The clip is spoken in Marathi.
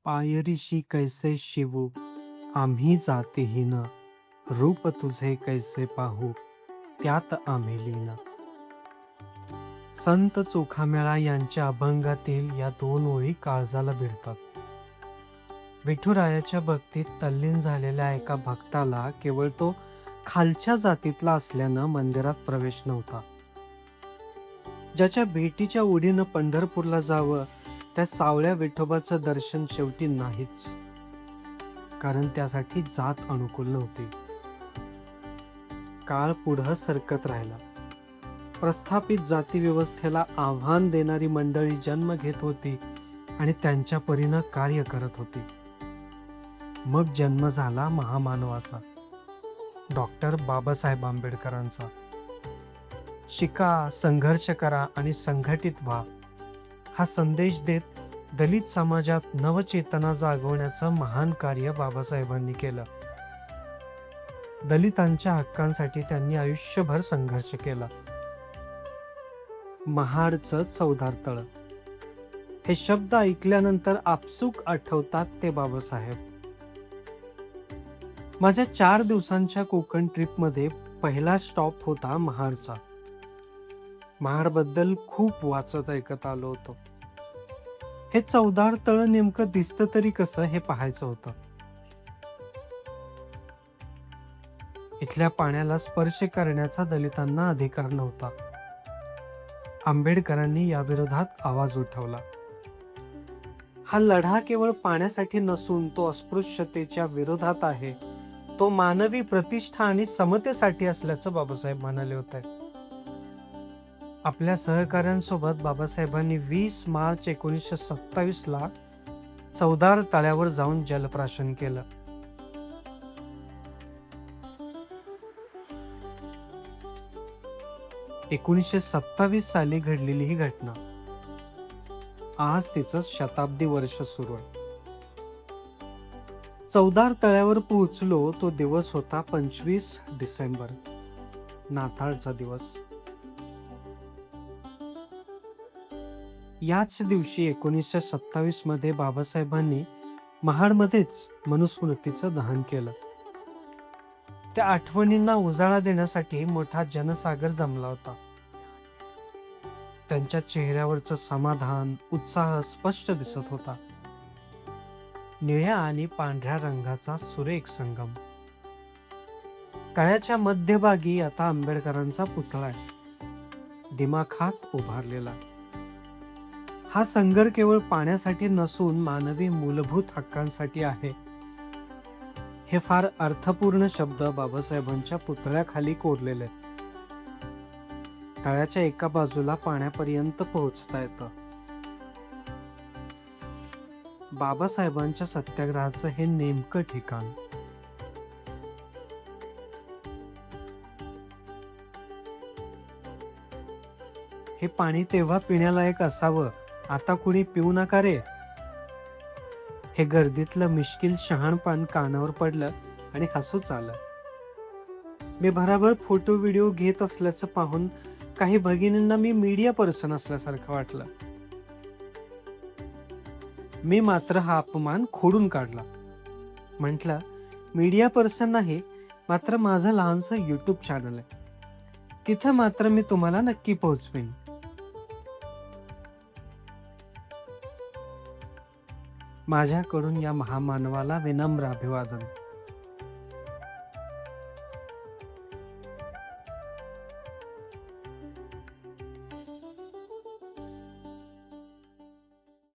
पायरीशी कैसे शिवू आम्ही जातीहीन, रूप तुझे कैसे पाहू त्यात आम्ही लीन. संत चोखामेळा यांच्या अभंगातील या दोन ओळी काळजाला भिडतात. विठुरायाच्या भक्तीत तल्लीन झालेल्या एका भक्ताला केवळ तो खालच्या जातीतला असल्यानं मंदिरात प्रवेश नव्हता. ज्याच्या भेटीच्या ओढीनं पंढरपूरला जावं त्या सावळ्या विठोबाचं दर्शन शेवटी नाहीच, कारण त्यासाठी जात अनुकूल नव्हती. काळ पुढं सरकत राहिला. प्रस्थापित जाती व्यवस्थेला आव्हान देणारी मंडळी जन्म घेत होती आणि त्यांच्या परीनं कार्य करत होती. मग जन्म झाला महामानवाचा, डॉक्टर बाबासाहेब आंबेडकरांचा. शिका, संघर्ष करा आणि संघटित व्हा हा संदेश देत दलित समाजात नवचेतना जागवण्याचं महान कार्य बाबासाहेबांनी केलं. दलितांच्या हक्कांसाठी त्यांनी आयुष्यभर संघर्ष केला. महाडचं चवदार तळं हे शब्द ऐकल्यानंतर आपसूक आठवतात ते बाबासाहेब. माझ्या 4 दिवसांच्या कोकण ट्रिपमध्ये पहिला स्टॉप होता महाडचा. महाडबद्दल खूप वाचत ऐकत आलो होतो. हे चवदार तळं नेमकं दिसतं तरी कसं हे पाहायचं होतं. इथल्या पाण्याला स्पर्श करण्याचा दलितांना अधिकार नव्हता. आंबेडकरांनी याविरोधात आवाज उठवला. हा लढा केवळ पाण्यासाठी नसून तो अस्पृश्यतेच्या विरोधात आहे. तो मानवी प्रतिष्ठा आणि समतेसाठी असल्याचं बाबासाहेब म्हणाले होते. आपल्या सहकाऱ्यांसोबत बाबासाहेबांनी 20 मार्च 1927 ला चवदार तळ्यावर जाऊन जलप्राशन केलं. ...1927 साली घडलेली ही घटना. आज तिचं शताब्दी वर्ष सुरू आहे. चवदार तळ्यावर पोहोचलो तो दिवस होता 25 डिसेंबर, नाताळचा दिवस. याच दिवशी 1927 मध्ये बाबासाहेबांनी महाडमध्येच मनुस्मृतीचं दहन केलं. त्या आठवणींना उजाळा देण्यासाठी मोठा जनसागर जमला होता. त्यांच्या चेहऱ्यावरचं समाधान, उत्साह स्पष्ट दिसत होता. निळ्या आणि पांढऱ्या रंगाचा सुरेख संगम. तळ्याच्या मध्यभागी आता आंबेडकरांचा पुतळा आहे, दिमाखात उभारलेला. हा संघर्ष केवळ पाण्यासाठी नसून मानवी मूलभूत हक्कांसाठी आहे. हे फार अर्थपूर्ण शब्द बाबासाहेबांच्या पुतळ्याखाली कोरलेले आहेत. तळ्याच्या एका बाजूला पाण्यापर्यंत पोहोचता येतं. बाबासाहेबांच्या सत्याग्रहाचं हे नेमकं ठिकाण. हे पाणी तेव्हा पिण्यालायक असावं, आता कुणी पिऊ नका रे. हे गर्दीतलं मिश्किल शहाणपण कानावर पडलं आणि हसूच आलं. मी भराभर फोटो व्हिडिओ घेत असल्याचं पाहून काही भगिनींना मी मीडिया पर्सन असल्यासारखं वाटलं. मी मात्र हा अपमान खोडून काढला. म्हटलं, मीडिया पर्सन नाही, मात्र माझं लहानसं युट्यूब चॅनल आहे, तिथं मात्र मी तुम्हाला नक्की पोहोचवेन. माझ्याकडून या महामानवाला विनम्र अभिवादन.